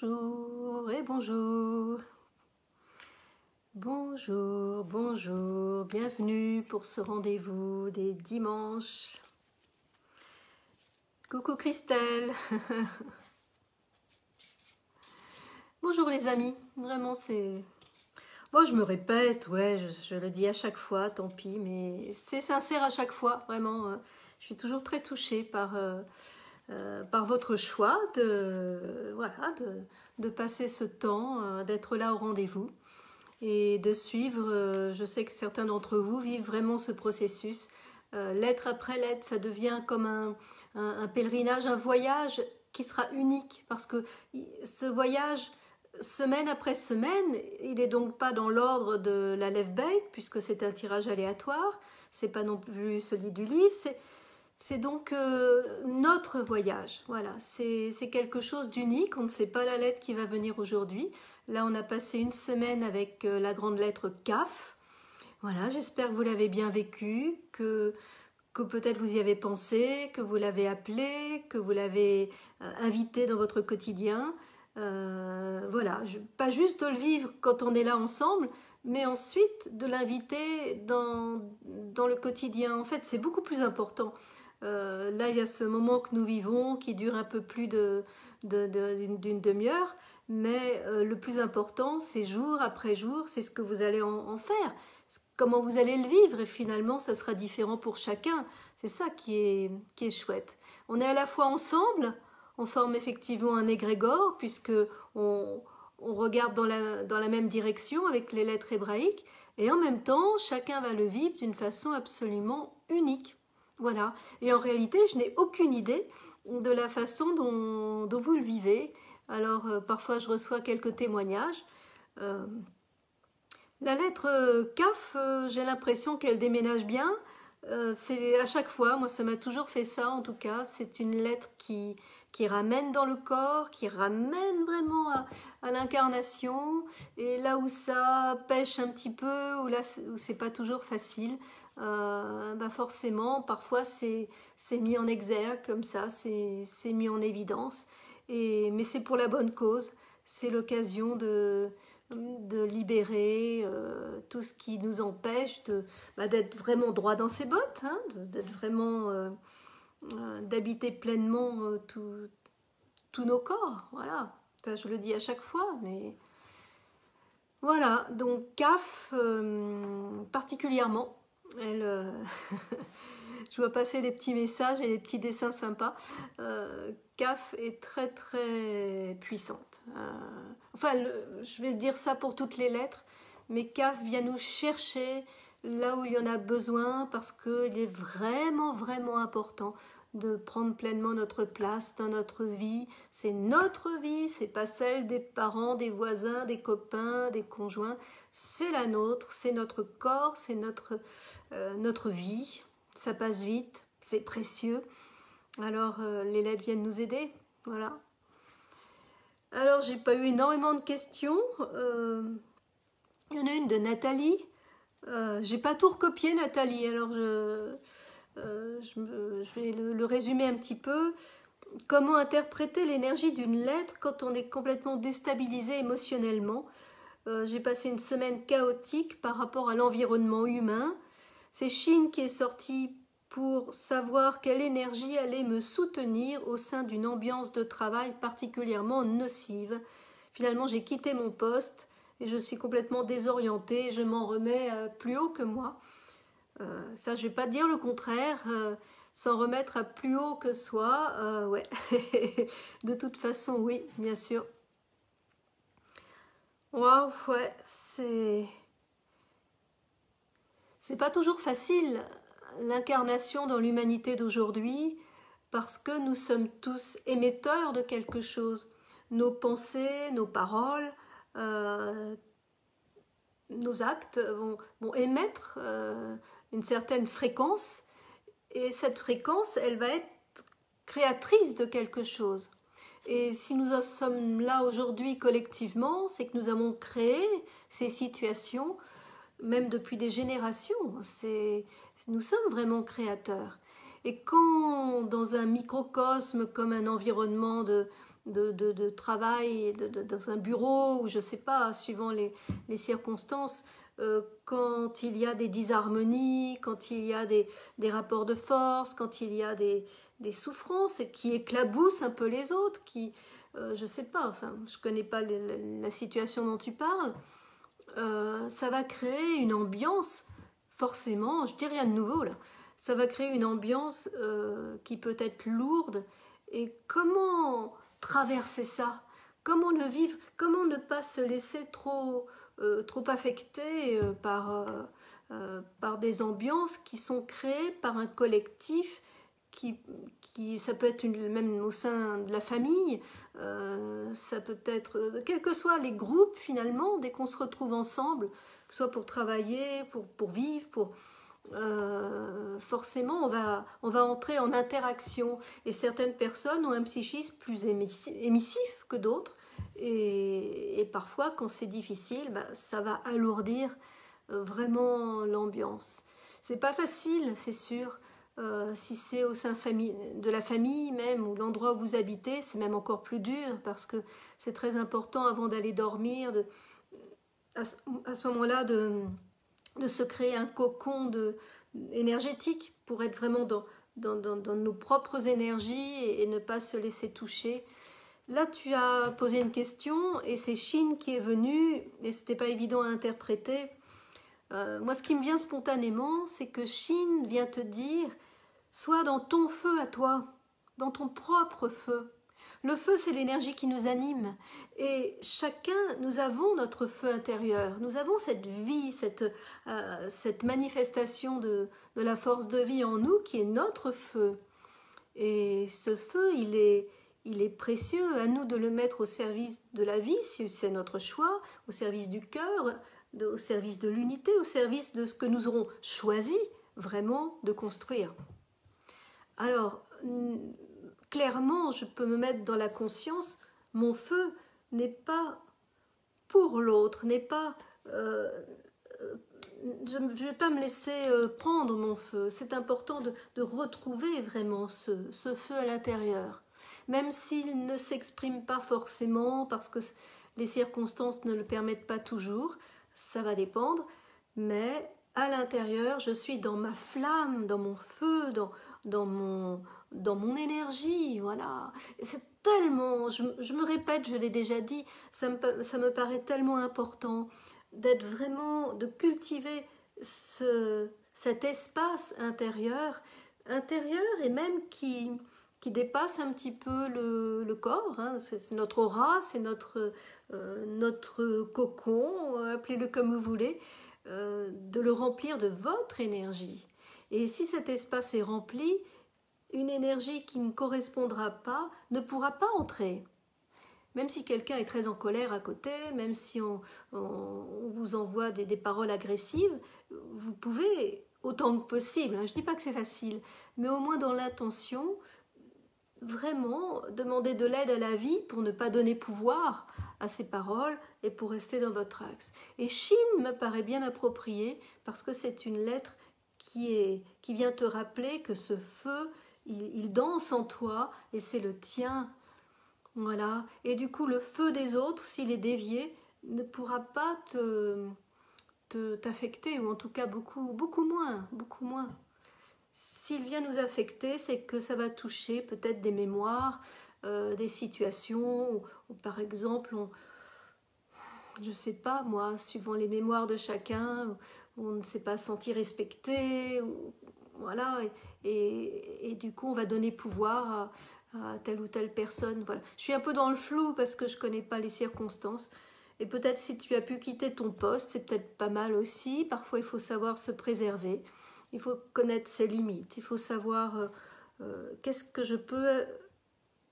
Bonjour et bonjour. Bonjour, bonjour. Bienvenue pour ce rendez-vous des dimanches. Coucou Christelle. Bonjour les amis. Vraiment c'est... Bon, je me répète, ouais, je le dis à chaque fois, tant pis, mais c'est sincère à chaque fois, vraiment. Je suis toujours très touchée par votre choix voilà, de passer ce temps, d'être là au rendez-vous et de suivre. Je sais que certains d'entre vous vivent vraiment ce processus. Lettre après lettre, ça devient comme un pèlerinage, un voyage qui sera unique parce que ce voyage, semaine après semaine, il n'est donc pas dans l'ordre de la Left Bait puisque c'est un tirage aléatoire, c'est pas non plus celui du livre, c'est donc notre voyage, voilà, c'est quelque chose d'unique, on ne sait pas la lettre qui va venir aujourd'hui. Là, on a passé une semaine avec la grande lettre CAF. Voilà, j'espère que vous l'avez bien vécu, que peut-être vous y avez pensé, que vous l'avez appelé, que vous l'avez invité dans votre quotidien. Voilà, pas juste de le vivre quand on est là ensemble, mais ensuite de l'inviter dans le quotidien. En fait, c'est beaucoup plus important. Là, il y a ce moment que nous vivons qui dure un peu plus d'une demi-heure, mais le plus important, c'est jour après jour, c'est ce que vous allez en faire, comment vous allez le vivre, et finalement, ça sera différent pour chacun. C'est ça qui est chouette. On est à la fois ensemble, on forme effectivement un égrégore, puisque on regarde dans la même direction avec les lettres hébraïques, et en même temps, chacun va le vivre d'une façon absolument unique. Voilà. Et en réalité, je n'ai aucune idée de la façon dont vous le vivez. Alors, parfois, je reçois quelques témoignages. La lettre CAF, j'ai l'impression qu'elle déménage bien. C'est à chaque fois, moi, ça m'a toujours fait ça, en tout cas. C'est une lettre qui ramène dans le corps, qui ramène vraiment à l'incarnation. Et là où ça pêche un petit peu, où c'est pas toujours facile, forcément, parfois c'est mis en exergue comme ça, c'est mis en évidence, mais c'est pour la bonne cause, c'est l'occasion de libérer tout ce qui nous empêche d'être vraiment droit dans ses bottes, hein, d'être vraiment d'habiter pleinement tous nos corps, voilà. Ça, je le dis à chaque fois, mais voilà, donc CAF particulièrement. Je vois passer des petits messages et des petits dessins sympas. CAF est très très puissante. Enfin, je vais dire ça pour toutes les lettres, mais CAF vient nous chercher là où il y en a besoin parce qu'il est vraiment vraiment important de prendre pleinement notre place dans notre vie. C'est notre vie, c'est pas celle des parents, des voisins, des copains, des conjoints. C'est la nôtre, c'est notre corps, c'est notre vie. Ça passe vite, c'est précieux. Alors les lettres viennent nous aider, voilà. Alors j'ai pas eu énormément de questions. Il y en a une de Nathalie. J'ai pas tout recopié, Nathalie, alors je vais le résumer un petit peu. Comment interpréter l'énergie d'une lettre quand on est complètement déstabilisé émotionnellement? J'ai passé une semaine chaotique par rapport à l'environnement humain. C'est Chine qui est sortie pour savoir quelle énergie allait me soutenir au sein d'une ambiance de travail particulièrement nocive. Finalement, j'ai quitté mon poste et je suis complètement désorientée. Je m'en remets plus haut que moi. Ça, je ne vais pas dire le contraire. S'en remettre à plus haut que soi, ouais. De toute façon, oui, bien sûr. Waouh, ouais, c'est pas toujours facile l'incarnation dans l'humanité d'aujourd'hui parce que nous sommes tous émetteurs de quelque chose. Nos pensées, nos paroles, nos actes vont émettre une certaine fréquence et cette fréquence, elle va être créatrice de quelque chose. Et si nous en sommes là aujourd'hui collectivement, c'est que nous avons créé ces situations, même depuis des générations. Nous sommes vraiment créateurs. Et quand, dans un microcosme comme un environnement de de travail, dans un bureau, ou je ne sais pas, suivant les circonstances, quand il y a des disharmonies, quand il y a des rapports de force, quand il y a des souffrances et qui éclaboussent un peu les autres, qui, je ne sais pas, enfin, je ne connais pas la situation dont tu parles, ça va créer une ambiance, forcément, je dis rien de nouveau là, ça va créer une ambiance qui peut être lourde. Et comment traverser ça? Comment le vivre? Comment ne pas se laisser trop affecter par des ambiances qui sont créées par un collectif ça peut être même au sein de la famille, ça peut être, quels que soient les groupes finalement, dès qu'on se retrouve ensemble, que ce soit pour travailler, pour vivre, forcément on va entrer en interaction, et certaines personnes ont un psychisme plus émissif que d'autres, et parfois quand c'est difficile, ça va alourdir vraiment l'ambiance. C'est pas facile, c'est sûr. Si c'est au sein de la famille même, ou l'endroit où vous habitez, c'est même encore plus dur, parce que c'est très important avant d'aller dormir, à ce moment-là, de se créer un cocon énergétique pour être vraiment dans nos propres énergies, et ne pas se laisser toucher. Là, tu as posé une question, et c'est Chine qui est venue, et c'était pas évident à interpréter. Moi, ce qui me vient spontanément, c'est que Chine vient te dire: sois dans ton feu à toi, dans ton propre feu. Le feu, c'est l'énergie qui nous anime. Et chacun, nous avons notre feu intérieur. Nous avons cette vie, cette manifestation de la force de vie en nous qui est notre feu. Et ce feu, il est précieux. À nous de le mettre au service de la vie, si c'est notre choix, au service du cœur, au service de l'unité, au service de ce que nous aurons choisi vraiment de construire. Alors, clairement, je peux me mettre dans la conscience, mon feu n'est pas pour l'autre, n'est pas... je ne vais pas me laisser prendre mon feu. C'est important de retrouver vraiment ce feu à l'intérieur. Même s'il ne s'exprime pas forcément, parce que les circonstances ne le permettent pas toujours, ça va dépendre, mais à l'intérieur, je suis dans ma flamme, dans mon feu, dans mon énergie, voilà. Et c'est tellement, je me répète, je l'ai déjà dit, ça me paraît tellement important d'être vraiment, de cultiver cet espace intérieur, et même qui dépasse un petit peu le corps, hein. C'est notre aura, c'est notre cocon, appelez-le comme vous voulez, de le remplir de votre énergie. Et si cet espace est rempli, une énergie qui ne correspondra pas ne pourra pas entrer. Même si quelqu'un est très en colère à côté, même si on vous envoie des paroles agressives, vous pouvez, autant que possible, hein, je ne dis pas que c'est facile, mais au moins dans l'intention, vraiment demander de l'aide à la vie pour ne pas donner pouvoir à ces paroles et pour rester dans votre axe. Et Chine me paraît bien approprié parce que c'est une lettre qui vient te rappeler que ce feu, il danse en toi et c'est le tien. Voilà. Et du coup, le feu des autres, s'il est dévié, ne pourra pas t'affecter, ou en tout cas beaucoup, beaucoup moins, beaucoup moins. S'il vient nous affecter, c'est que ça va toucher peut-être des mémoires, des situations, où par exemple, je ne sais pas moi, suivant les mémoires de chacun, où on ne s'est pas senti respecté, voilà, et du coup on va donner pouvoir à telle ou telle personne. Voilà. Je suis un peu dans le flou parce que je ne connais pas les circonstances. Et peut-être si tu as pu quitter ton poste, c'est peut-être pas mal aussi. Parfois il faut savoir se préserver. Il faut connaître ses limites, il faut savoir qu'est-ce que je peux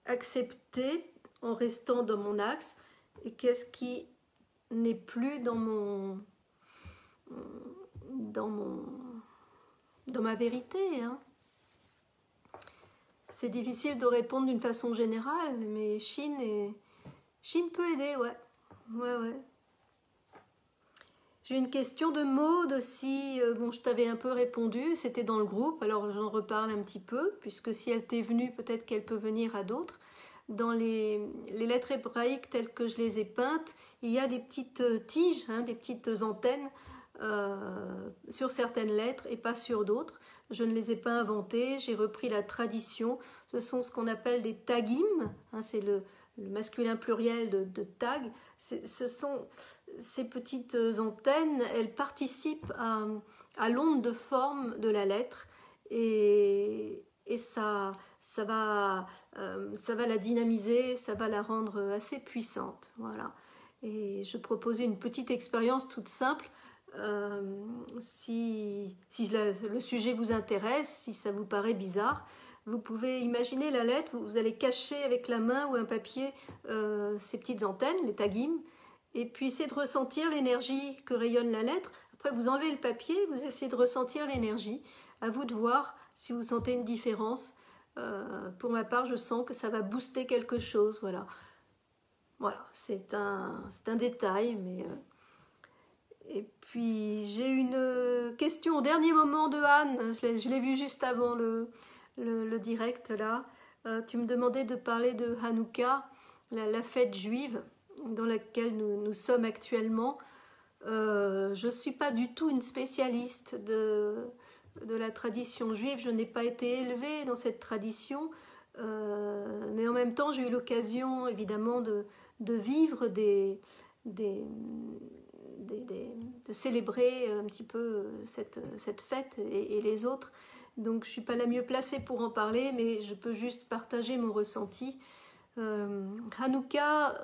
accepter en restant dans mon axe et qu'est-ce qui n'est plus dans ma vérité. Hein. C'est difficile de répondre d'une façon générale, mais Chine peut aider, ouais. Ouais. J'ai une question de Maud aussi, bon je t'avais un peu répondu, c'était dans le groupe, alors j'en reparle un petit peu, puisque si elle t'est venue, peut-être qu'elle peut venir à d'autres. dans les lettres hébraïques telles que je les ai peintes, il y a des petites tiges, hein, des petites antennes sur certaines lettres et pas sur d'autres. Je ne les ai pas inventées, j'ai repris la tradition. Ce sont ce qu'on appelle des tagim, hein, c'est le masculin pluriel de tag. Ce sont ces petites antennes, elles participent à l'onde de forme de la lettre et ça va la dynamiser, ça va la rendre assez puissante. Voilà. Et je proposais une petite expérience toute simple. Si le sujet vous intéresse, si ça vous paraît bizarre, vous pouvez imaginer la lettre, vous allez cacher avec la main ou un papier ces petites antennes, les tagim, et puis essayez de ressentir l'énergie que rayonne la lettre. Après, vous enlevez le papier, vous essayez de ressentir l'énergie. À vous de voir si vous sentez une différence. Pour ma part, je sens que ça va booster quelque chose. Voilà, voilà, c'est un détail, mais... Et puis, j'ai une question au dernier moment de Anne. Je l'ai vue juste avant le direct, là. Tu me demandais de parler de Hanouka, la fête juive dans laquelle nous sommes actuellement. Je ne suis pas du tout une spécialiste de la tradition juive. Je n'ai pas été élevée dans cette tradition. Mais en même temps, j'ai eu l'occasion, évidemment, de vivre de célébrer un petit peu cette fête et les autres. Donc je ne suis pas la mieux placée pour en parler, mais je peux juste partager mon ressenti. Hanouka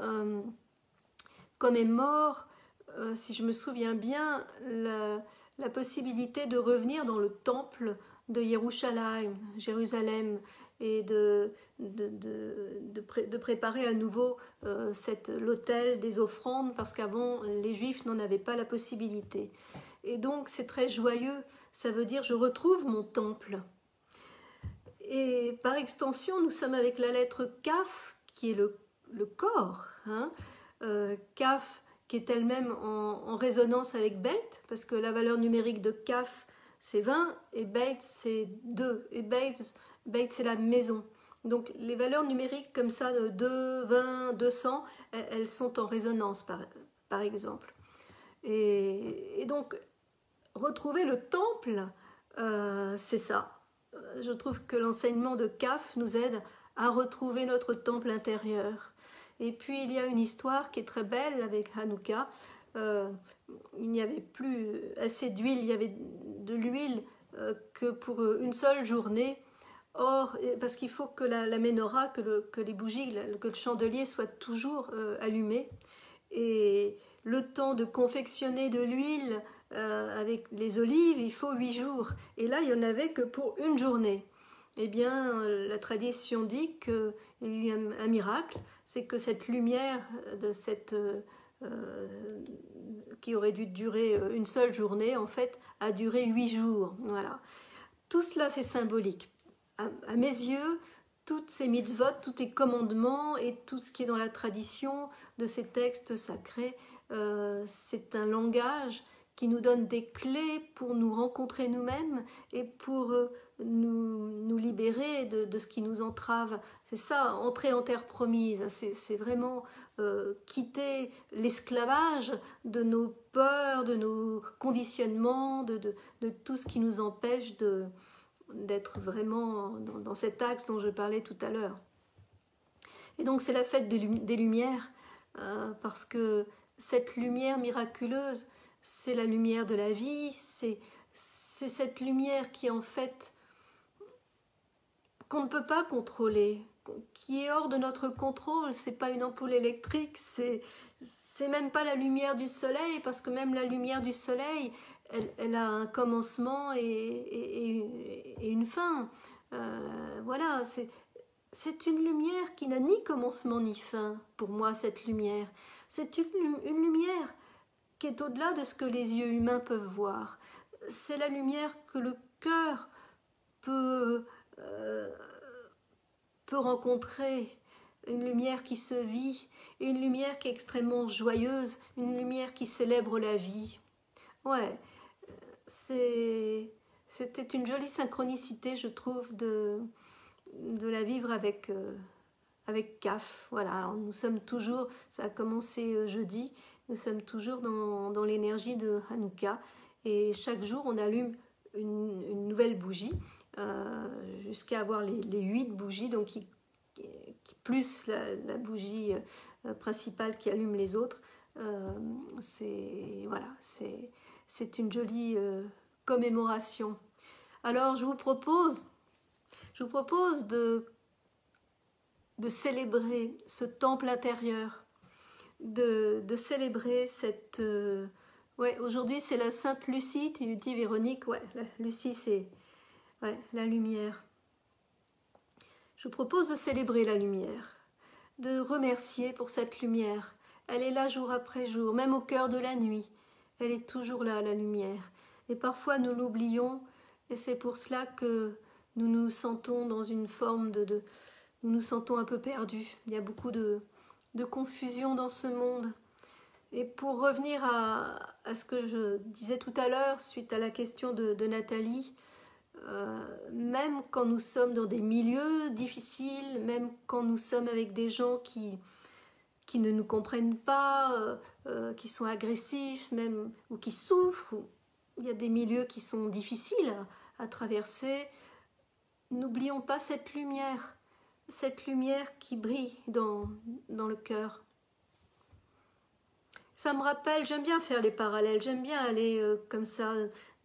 commémore, si je me souviens bien, la possibilité de revenir dans le temple de Jérusalem, et de préparer à nouveau l'autel des offrandes, parce qu'avant les Juifs n'en avaient pas la possibilité. Et donc c'est très joyeux, ça veut dire je retrouve mon temple. Et par extension, nous sommes avec la lettre Kaf, qui est le corps, hein, Kaf qui est elle-même en résonance avec Beit, parce que la valeur numérique de Kaf c'est 20 et Beit c'est 2, et Beit c'est la maison. Donc les valeurs numériques comme ça de 2, 20, 200, elles sont en résonance par exemple. Et donc retrouver le temple, c'est ça. Je trouve que l'enseignement de Kaf nous aide à retrouver notre temple intérieur. Et puis il y a une histoire qui est très belle avec Hanouka. Il n'y avait plus assez d'huile, il y avait de l'huile que pour une seule journée. Or, parce qu'il faut que la menorah, que les bougies, que le chandelier soit toujours allumé. Et le temps de confectionner de l'huile avec les olives, il faut 8 jours. Et là, il n'y en avait que pour une journée. Eh bien, la tradition dit qu'il y a eu un miracle, c'est que cette lumière de qui aurait dû durer une seule journée, en fait, a duré 8 jours. Voilà. Tout cela, c'est symbolique. À mes yeux, toutes ces mitzvot, tous les commandements et tout ce qui est dans la tradition de ces textes sacrés, c'est un langage qui nous donne des clés pour nous rencontrer nous-mêmes et pour nous libérer de ce qui nous entrave. C'est ça, entrer en terre promise, c'est vraiment quitter l'esclavage de nos peurs, de nos conditionnements, de tout ce qui nous empêche d'être vraiment dans cet axe dont je parlais tout à l'heure. Et donc c'est la fête des lumières, parce que cette lumière miraculeuse, c'est la lumière de la vie, c'est cette lumière qui en fait qu'on ne peut pas contrôler, qui est hors de notre contrôle. C'est pas une ampoule électrique, c'est même pas la lumière du soleil, parce que même la lumière du soleil, elle a un commencement et une fin. Voilà, c'est une lumière qui n'a ni commencement ni fin, pour moi, cette lumière. C'est une lumière qui est au-delà de ce que les yeux humains peuvent voir. C'est la lumière que le cœur peut rencontrer, une lumière qui se vit, une lumière qui est extrêmement joyeuse, une lumière qui célèbre la vie. Ouais, c'était une jolie synchronicité, je trouve, de la vivre avec avec CAF. Voilà, alors nous sommes toujours, ça a commencé jeudi, nous sommes toujours dans l'énergie de Hanouka. Et chaque jour, on allume une nouvelle bougie, jusqu'à avoir les 8 bougies, donc plus la bougie principale qui allume les autres. Voilà, c'est une jolie commémoration. Alors, je vous propose de célébrer ce temple intérieur, de célébrer cette... ouais, aujourd'hui c'est la Sainte Lucie, tu dis Véronique, ouais, Lucie c'est la lumière. Je vous propose de célébrer la lumière, de remercier pour cette lumière. Elle est là jour après jour, même au cœur de la nuit. Elle est toujours là, la lumière. Et parfois nous l'oublions, et c'est pour cela que nous nous sentons dans une forme nous nous sentons un peu perdus. Il y a beaucoup de confusion dans ce monde. Et pour revenir à ce que je disais tout à l'heure, suite à la question de Nathalie, même quand nous sommes dans des milieux difficiles, même quand nous sommes avec des gens qui ne nous comprennent pas, qui sont agressifs, même, ou qui souffrent, il y a des milieux qui sont difficiles à traverser, n'oublions pas cette lumière qui brille dans le cœur. Ça me rappelle, j'aime bien faire les parallèles, j'aime bien aller comme ça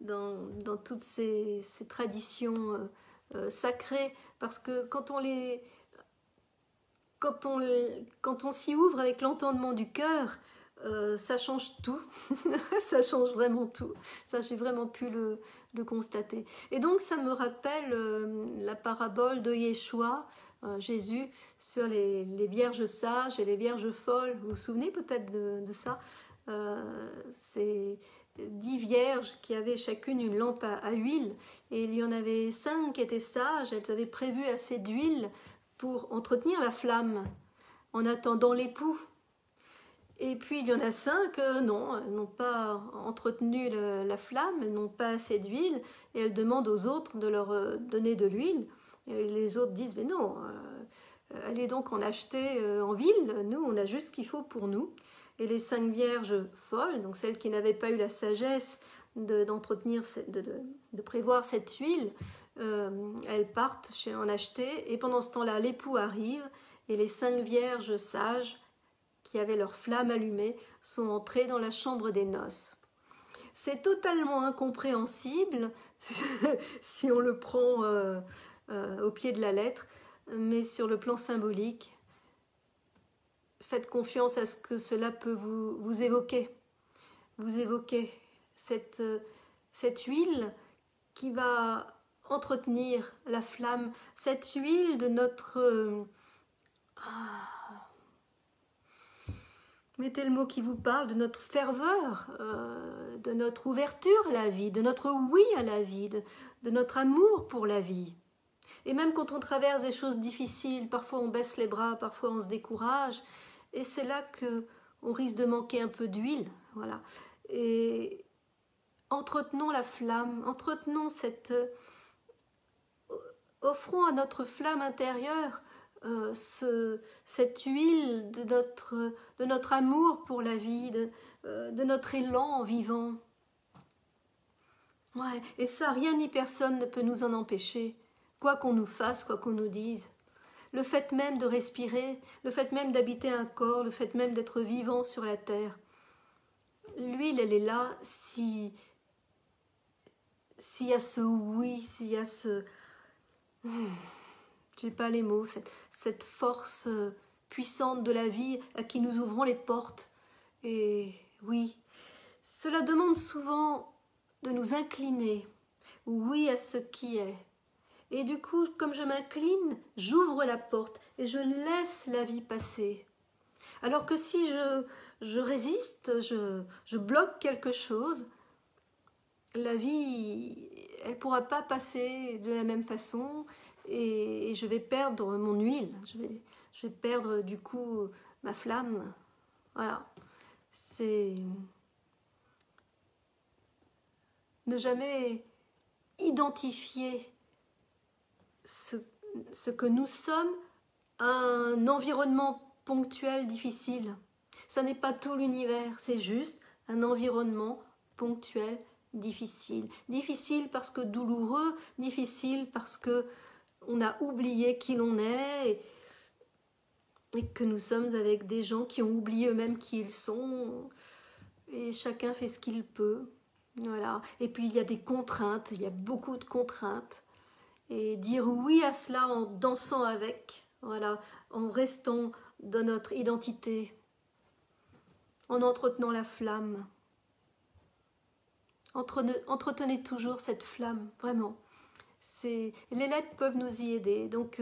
dans toutes ces traditions sacrées, parce que quand on s'y ouvre avec l'entendement du cœur, ça change tout, ça change vraiment tout, ça j'ai vraiment pu le constater. Et donc ça me rappelle la parabole de Yeshua, Jésus, sur les vierges sages et les vierges folles. Vous vous souvenez peut-être de ça? C'est 10 vierges qui avaient chacune une lampe à huile, et il y en avait 5 qui étaient sages, elles avaient prévu assez d'huile pour entretenir la flamme en attendant l'époux. Et puis il y en a 5, non, elles n'ont pas entretenu la flamme, elles n'ont pas assez d'huile, et elles demandent aux autres de leur donner de l'huile. Et les autres disent, mais non, allez donc en acheter en ville, nous on a juste ce qu'il faut pour nous. Et les 5 vierges folles, donc celles qui n'avaient pas eu la sagesse d'entretenir, de prévoir cette huile, elles partent en acheter, et pendant ce temps-là, l'époux arrive, et les 5 vierges sages, qui avaient leur flamme allumée, sont entrées dans la chambre des noces. C'est totalement incompréhensible, si on le prend au pied de la lettre, mais sur le plan symbolique, faites confiance à ce que cela peut vous évoquer. Vous évoquez cette huile qui va entretenir la flamme, cette huile de notre... mettez le mot qui vous parle, de notre ferveur, de notre ouverture à la vie, de notre oui à la vie, de notre amour pour la vie. Et même quand on traverse des choses difficiles, parfois on baisse les bras, parfois on se décourage, et c'est là qu'on risque de manquer un peu d'huile. Voilà. Et entretenons la flamme, entretenons offrons à notre flamme intérieure cette huile de notre amour pour la vie, de notre élan vivant. Ouais, et ça, rien ni personne ne peut nous en empêcher, quoi qu'on nous fasse, quoi qu'on nous dise. Le fait même de respirer, le fait même d'habiter un corps, le fait même d'être vivant sur la terre. L'huile, elle est là s'il y a ce oui, s'il y a ce... j'ai pas les mots, cette force puissante de la vie à qui nous ouvrons les portes. Et oui, cela demande souvent de nous incliner, oui à ce qui est. Et du coup, comme je m'incline, j'ouvre la porte et je laisse la vie passer. Alors que si je résiste, je bloque quelque chose, la vie, elle ne pourra pas passer de la même façon, et je vais perdre mon huile, je vais perdre du coup ma flamme. Voilà, c'est ne jamais identifier ce que nous sommes un environnement ponctuel difficile. Ça n'est pas tout l'univers, c'est juste un environnement ponctuel difficile. Difficile parce que douloureux, difficile parce que on a oublié qui l'on est et que nous sommes avec des gens qui ont oublié eux-mêmes qui ils sont et chacun fait ce qu'il peut. Voilà. Et puis il y a des contraintes, il y a beaucoup de contraintes. Et dire oui à cela en dansant avec, voilà, en restant dans notre identité, en entretenant la flamme. Entretenez toujours cette flamme, vraiment. Les lettres peuvent nous y aider. Donc,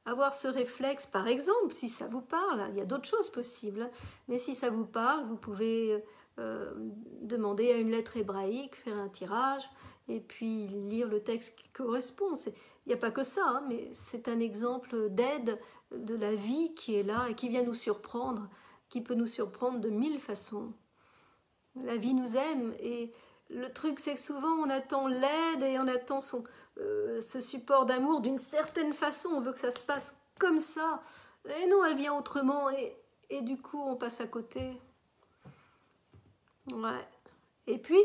avoir ce réflexe, par exemple, si ça vous parle, il y a d'autres choses possibles, mais si ça vous parle, vous pouvez demander à une lettre hébraïque, faire un tirage, et puis lire le texte qui correspond. Il n'y a pas que ça, hein, mais c'est un exemple d'aide de la vie qui est là et qui vient nous surprendre, qui peut nous surprendre de 1000 façons. La vie nous aime et le truc c'est que souvent on attend l'aide et on attend ce support d'amour d'une certaine façon, on veut que ça se passe comme ça, et non, elle vient autrement et du coup on passe à côté. Ouais. Et puis,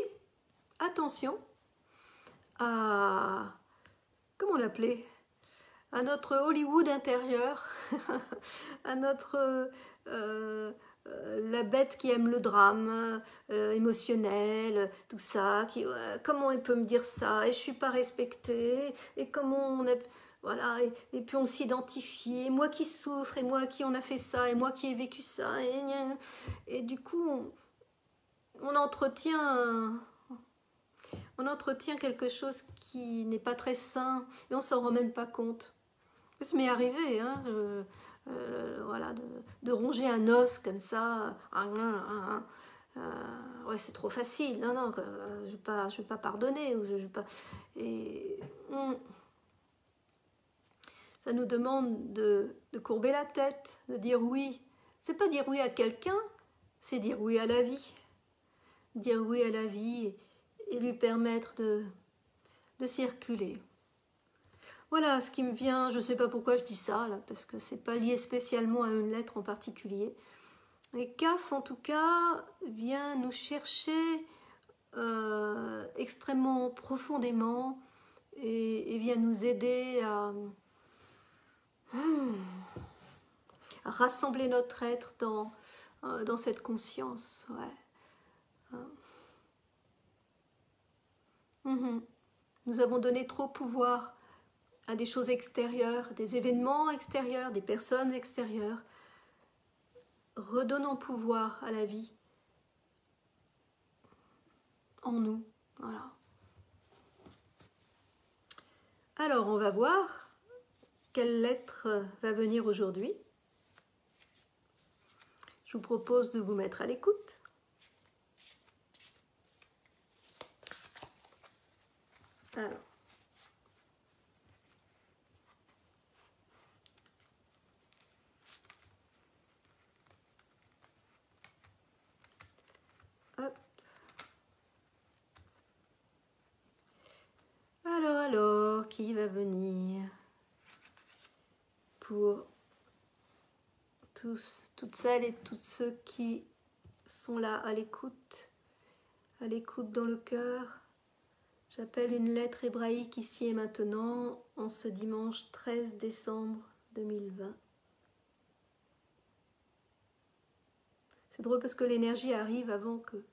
attention à, comment l'appeler, à notre Hollywood intérieur, à notre la bête qui aime le drame émotionnel, tout ça, comment il peut me dire ça, et je suis pas respectée, et comment on a, voilà, et puis on s'identifie, et moi qui souffre, et moi qui on a fait ça, et moi qui ai vécu ça, et du coup on entretient quelque chose qui n'est pas très sain, et on s'en rend même pas compte. Ça m'est arrivé, hein, voilà, de ronger un os comme ça. Ouais, c'est trop facile. Non, non, je vais pas pardonner. Ou je vais pas... Et ça nous demande de courber la tête, de dire oui. C'est pas dire oui à quelqu'un, c'est dire oui à la vie. Dire oui à la vie et lui permettre de circuler. Voilà ce qui me vient, je ne sais pas pourquoi je dis ça, là, parce que ce n'est pas lié spécialement à une lettre en particulier. Et CAF, en tout cas, vient nous chercher extrêmement profondément et vient nous aider à rassembler notre être dans cette conscience. Ouais. Nous avons donné trop pouvoir à des choses extérieures, des événements extérieurs, des personnes extérieures. Redonnons pouvoir à la vie en nous. Voilà. Alors, on va voir quelle lettre va venir aujourd'hui. Je vous propose de vous mettre à l'écoute. Alors. Hop. Alors, qui va venir pour toutes celles et tous ceux qui sont là à l'écoute dans le cœur. J'appelle une lettre hébraïque ici et maintenant, en ce dimanche 13 décembre 2020. C'est drôle parce que l'énergie arrive avant que...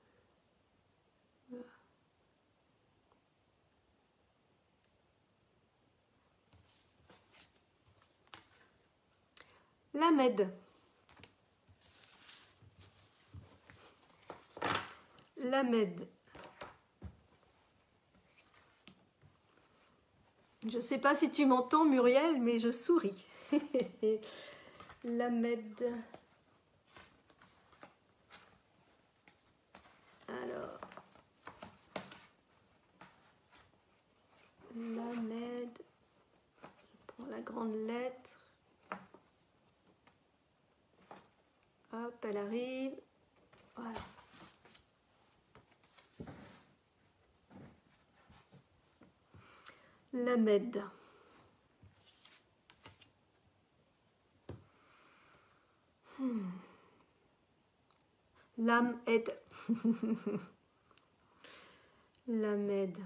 Lamed. Lamed. Je ne sais pas si tu m'entends, Muriel, mais je souris. Lamed. Alors. Lamed. Je prends la grande lettre. Hop, elle arrive. Voilà. Lamed. L'âme aide. L'âme aide.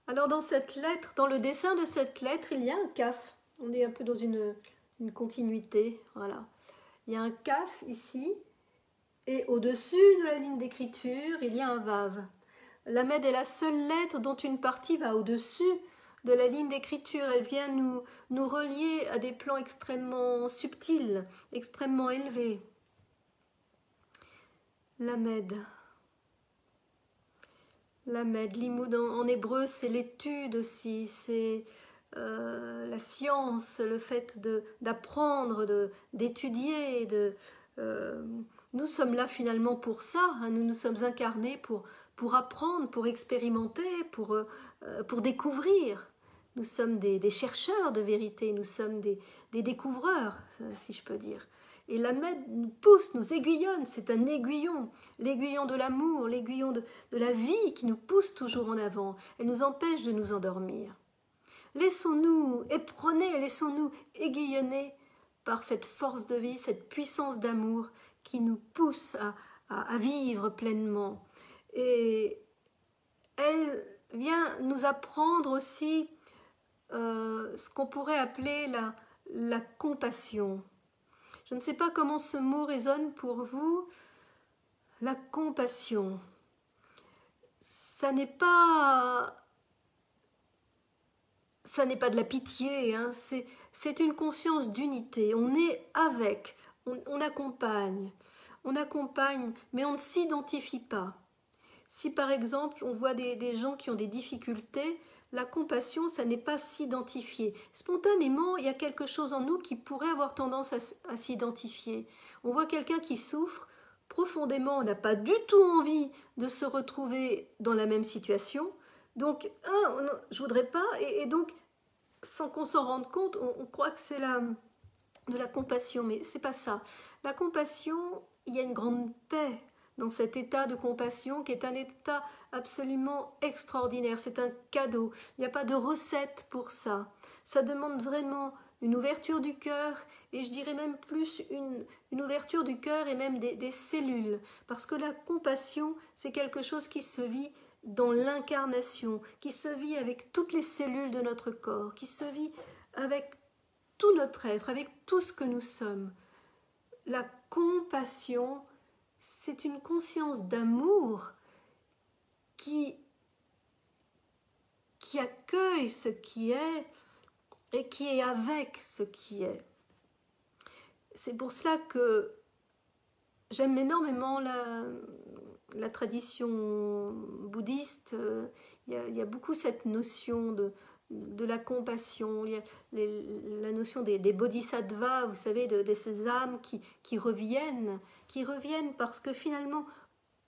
Alors dans cette lettre, dans le dessin de cette lettre, il y a un kaf. On est un peu dans une continuité. Voilà. Il y a un kaf ici. Et au-dessus de la ligne d'écriture, il y a un vav. La med est la seule lettre dont une partie va au-dessus de la ligne d'écriture. Elle vient nous relier à des plans extrêmement subtils, extrêmement élevés. La med. La med, l'imoud en hébreu, c'est l'étude aussi, c'est la science, le fait d'apprendre, d'étudier, nous sommes là finalement pour ça, hein, nous nous sommes incarnés pour apprendre, pour expérimenter, pour découvrir. Nous sommes des chercheurs de vérité, nous sommes des découvreurs, si je peux dire. Et la med nous pousse, nous aiguillonne, c'est un aiguillon, l'aiguillon de l'amour, l'aiguillon de la vie qui nous pousse toujours en avant. Elle nous empêche de nous endormir. Laissons-nous éperonner, laissons-nous aiguillonner par cette force de vie, cette puissance d'amour qui nous pousse à vivre pleinement. Et elle vient nous apprendre aussi ce qu'on pourrait appeler la compassion. Je ne sais pas comment ce mot résonne pour vous. La compassion, ça n'est pas de la pitié, hein, c'est une conscience d'unité. On est avec, on accompagne, mais on ne s'identifie pas. Si par exemple on voit des gens qui ont des difficultés, la compassion, ça n'est pas s'identifier. Spontanément, il y a quelque chose en nous qui pourrait avoir tendance à s'identifier. On voit quelqu'un qui souffre, profondément, on n'a pas du tout envie de se retrouver dans la même situation. Donc, je voudrais pas, et donc, sans qu'on s'en rende compte, on croit que c'est de la compassion, mais c'est pas ça. La compassion, il y a une grande paix dans cet état de compassion qui est un état absolument extraordinaire, c'est un cadeau, il n'y a pas de recette pour ça. Ça demande vraiment une ouverture du cœur, et je dirais même plus une ouverture du cœur et même des cellules, parce que la compassion, c'est quelque chose qui se vit dans l'incarnation, qui se vit avec toutes les cellules de notre corps, qui se vit avec tout notre être, avec tout ce que nous sommes. La compassion, c'est une conscience d'amour qui accueille ce qui est et qui est avec ce qui est. C'est pour cela que j'aime énormément la tradition bouddhiste. Il y a beaucoup cette notion de la compassion, il y a la notion des bodhisattvas, vous savez, de ces âmes qui reviennent parce que finalement,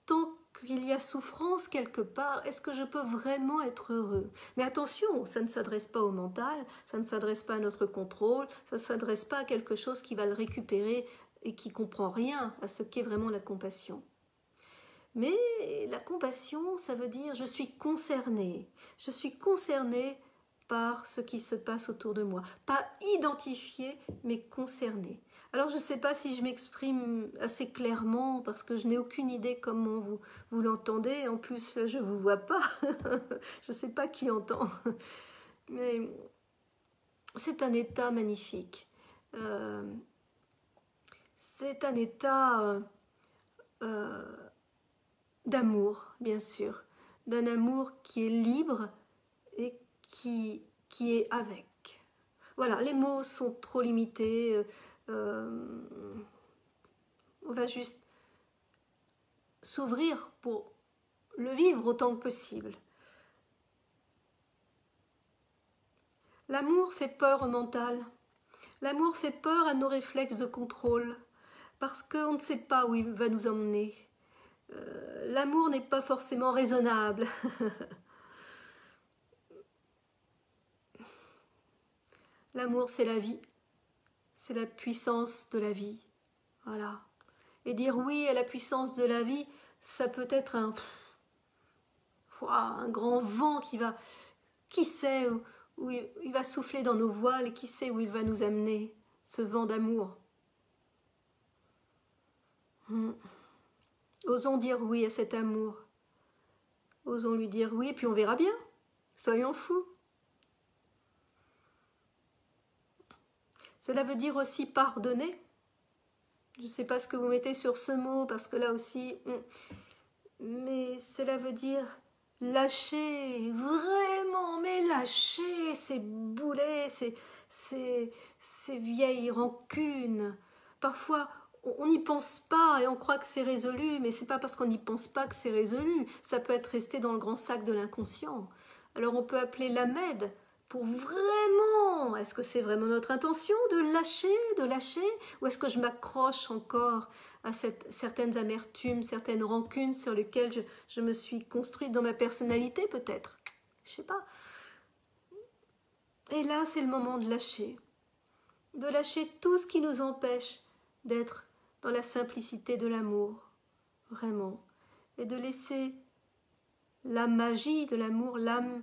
tant qu'il y a souffrance quelque part, est-ce que je peux vraiment être heureux? Mais attention, ça ne s'adresse pas au mental, ça ne s'adresse pas à notre contrôle, ça ne s'adresse pas à quelque chose qui va le récupérer et qui ne comprend rien à ce qu'est vraiment la compassion. Mais la compassion, ça veut dire je suis concernée par ce qui se passe autour de moi. Pas identifiée, mais concernée. Alors je ne sais pas si je m'exprime assez clairement parce que je n'ai aucune idée comment vous l'entendez. En plus, je ne vous vois pas. Je ne sais pas qui entend. Mais c'est un état magnifique. C'est un état d'amour, bien sûr. D'un amour qui est libre et qui est avec. Voilà, les mots sont trop limités. On va juste s'ouvrir pour le vivre autant que possible. L'amour fait peur au mental. L'amour fait peur à nos réflexes de contrôle parce qu'on ne sait pas où il va nous emmener. L'amour n'est pas forcément raisonnable. L'amour, c'est la vie. C'est la puissance de la vie. Voilà. Et dire oui à la puissance de la vie, ça peut être un grand vent qui sait où il va souffler dans nos voiles et qui sait où il va nous amener, ce vent d'amour. Osons dire oui à cet amour. Osons lui dire oui, et puis on verra bien. Soyons fous. Cela veut dire aussi pardonner. Je ne sais pas ce que vous mettez sur ce mot, parce que là aussi... Mais cela veut dire lâcher, vraiment, mais lâcher ces boulets, ces vieilles rancunes. Parfois, on n'y pense pas et on croit que c'est résolu, mais c'est pas parce qu'on n'y pense pas que c'est résolu. Ça peut être resté dans le grand sac de l'inconscient. Alors on peut appeler l'Ahmed pour vraiment... Est-ce que c'est vraiment notre intention de lâcher, ou est-ce que je m'accroche encore à certaines amertumes, certaines rancunes sur lesquelles je me suis construite dans ma personnalité peut-être. Je sais pas. Et là, c'est le moment de lâcher tout ce qui nous empêche d'être dans la simplicité de l'amour, vraiment, et de laisser la magie de l'amour, l'âme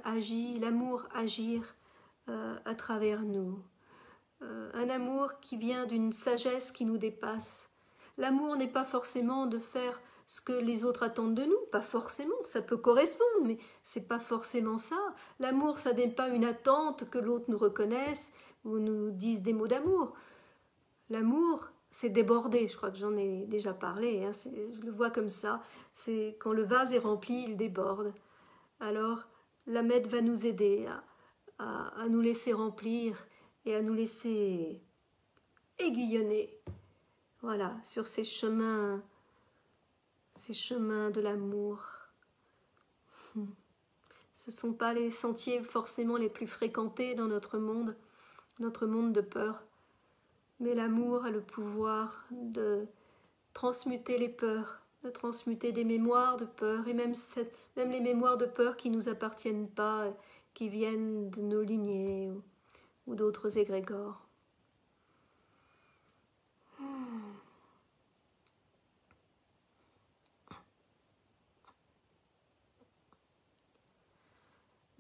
agit, l'amour agir à travers nous. Un amour qui vient d'une sagesse qui nous dépasse. L'amour n'est pas forcément de faire ce que les autres attendent de nous, pas forcément, ça peut correspondre, mais c'est pas forcément ça. L'amour, ça n'est pas une attente que l'autre nous reconnaisse ou nous dise des mots d'amour. L'amour, c'est déborder, je crois que j'en ai déjà parlé, hein, je le vois comme ça, c'est quand le vase est rempli, il déborde. Alors, la L'Ahmed va nous aider à nous laisser remplir et à nous laisser aiguillonner, voilà, sur ces chemins de l'amour. Ce ne sont pas les sentiers forcément les plus fréquentés dans notre monde de peur, mais l'amour a le pouvoir de transmuter les peurs, de transmuter des mémoires de peur, et même les mémoires de peur qui ne nous appartiennent pas, qui viennent de nos lignées ou d'autres égrégores.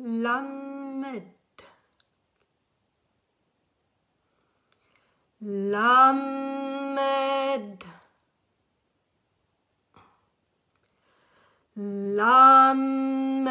L'Ahmed. L'Ahmed. L'Ahmed.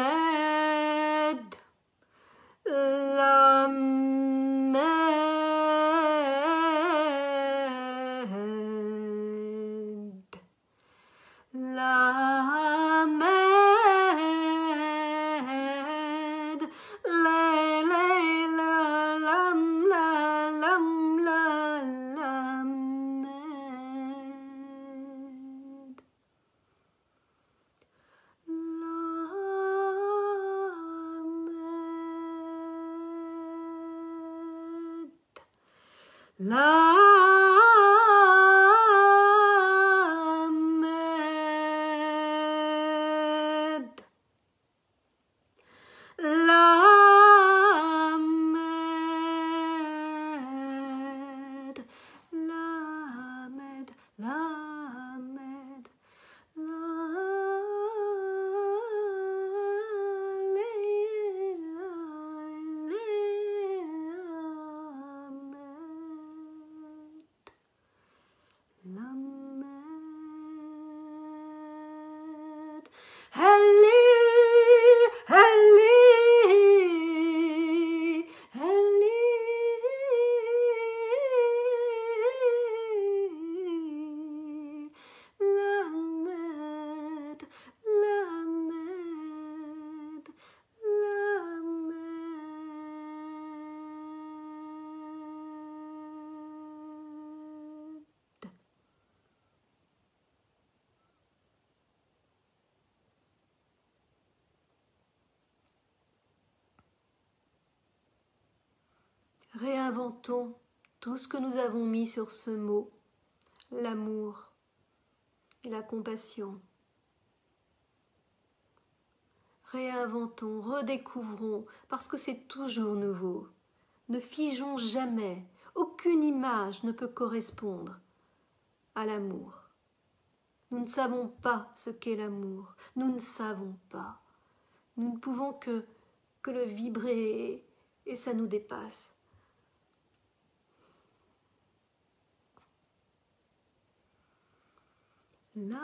Réinventons tout ce que nous avons mis sur ce mot, l'amour et la compassion. Réinventons, redécouvrons, parce que c'est toujours nouveau. Ne figeons jamais, aucune image ne peut correspondre à l'amour. Nous ne savons pas ce qu'est l'amour, nous ne savons pas. Nous ne pouvons que le vibrer et ça nous dépasse. Lamed,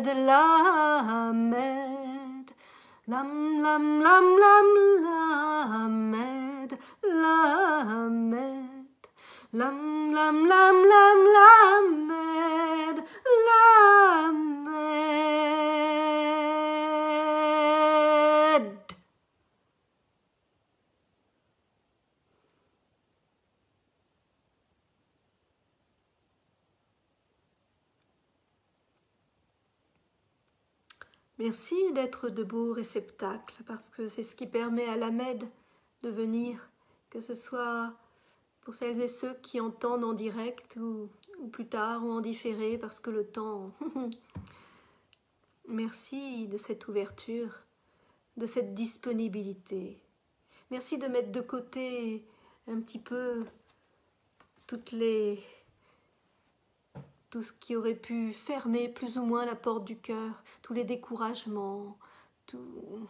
Lamed, Lam, Lam, Lam, Lam, Lamed, Lamed, Lam, Lam, Lam, Lam, Lamed, Lamed. Merci d'être de beaux réceptacles, parce que c'est ce qui permet à Lamed de venir, que ce soit pour celles et ceux qui entendent en direct ou plus tard ou en différé, parce que le temps... Merci de cette ouverture, de cette disponibilité. Merci de mettre de côté un petit peu tout ce qui aurait pu fermer plus ou moins la porte du cœur, tous les découragements, toutes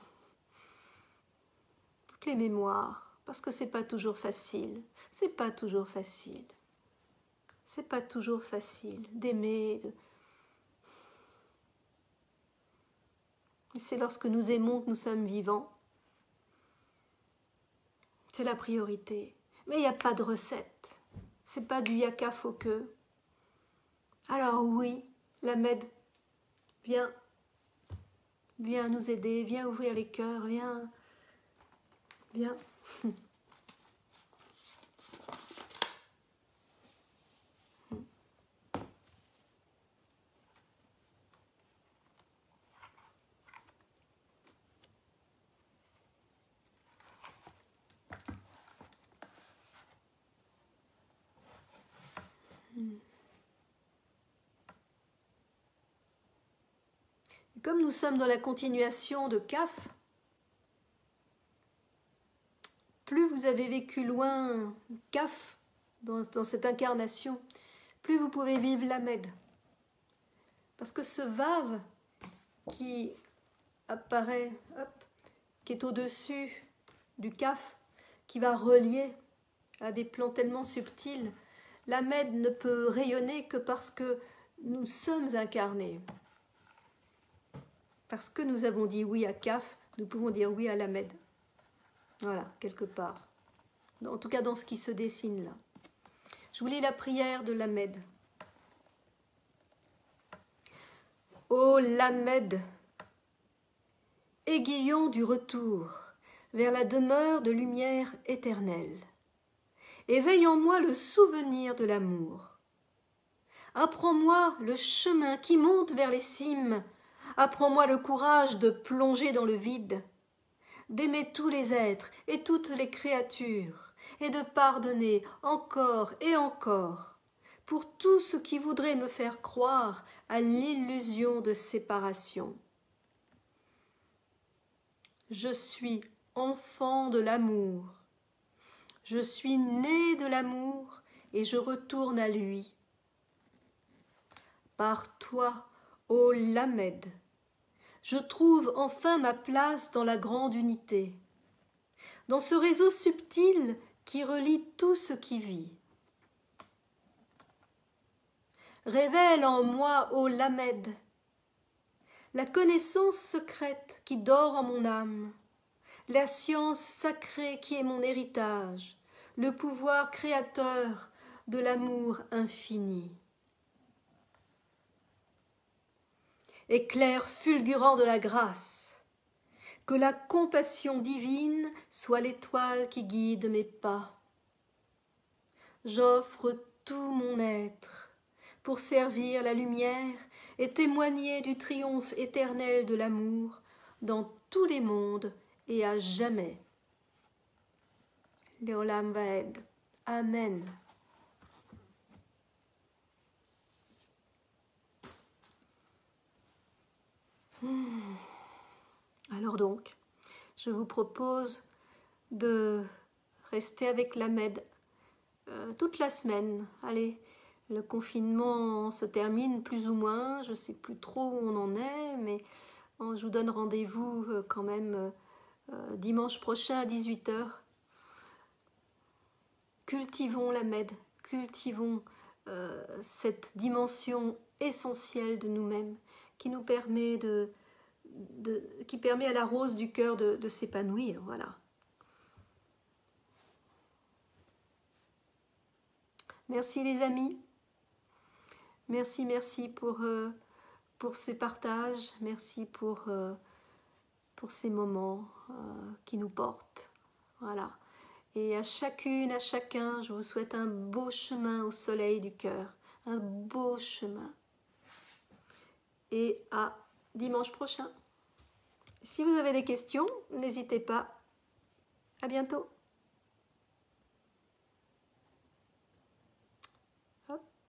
les mémoires, parce que c'est pas toujours facile, c'est pas toujours facile, c'est pas toujours facile d'aimer. C'est lorsque nous aimons que nous sommes vivants. C'est la priorité. Mais il n'y a pas de recette. C'est pas du yaka faut que. Alors oui, Lamed, viens nous aider, viens ouvrir les cœurs, viens. Comme nous sommes dans la continuation de Kaf, plus vous avez vécu loin Kaf dans cette incarnation, plus vous pouvez vivre Lamed. Parce que ce Vav qui apparaît, qui est au-dessus du Kaf, qui va relier à des plans tellement subtils, Lamed ne peut rayonner que parce que nous sommes incarnés. Parce que nous avons dit oui à Kaf, nous pouvons dire oui à Lamed. Voilà, quelque part. En tout cas, dans ce qui se dessine là. Je vous lis la prière de Lamed. Ô Lamed, aiguillon du retour vers la demeure de lumière éternelle, éveille en moi le souvenir de l'amour. Apprends-moi le chemin qui monte vers les cimes. Apprends-moi le courage de plonger dans le vide, d'aimer tous les êtres et toutes les créatures, et de pardonner encore et encore pour tout ce qui voudrait me faire croire à l'illusion de séparation. Je suis enfant de l'amour, je suis né de l'amour et je retourne à lui. Par toi, ô Lamed, je trouve enfin ma place dans la grande unité, dans ce réseau subtil qui relie tout ce qui vit. Révèle en moi, ô Lamed, la connaissance secrète qui dort en mon âme, la science sacrée qui est mon héritage, le pouvoir créateur de l'amour infini. Éclair fulgurant de la grâce, que la compassion divine soit l'étoile qui guide mes pas. J'offre tout mon être pour servir la lumière et témoigner du triomphe éternel de l'amour dans tous les mondes et à jamais. Leolam Vaed. Amen. Alors donc, je vous propose de rester avec l'Ahmed toute la semaine. Allez, le confinement se termine plus ou moins, je ne sais plus trop où on en est, mais je vous donne rendez-vous quand même dimanche prochain à 18 h. Cultivons l'Ahmed, cultivons cette dimension essentielle de nous-mêmes qui nous permet qui permet à la rose du cœur de s'épanouir. Voilà. Merci les amis. Merci pour ces partages. Merci pour ces moments qui nous portent. Voilà. Et à chacune, à chacun, je vous souhaite un beau chemin au soleil du cœur. Un beau chemin. Et à dimanche prochain. Si vous avez des questions, n'hésitez pas. À bientôt.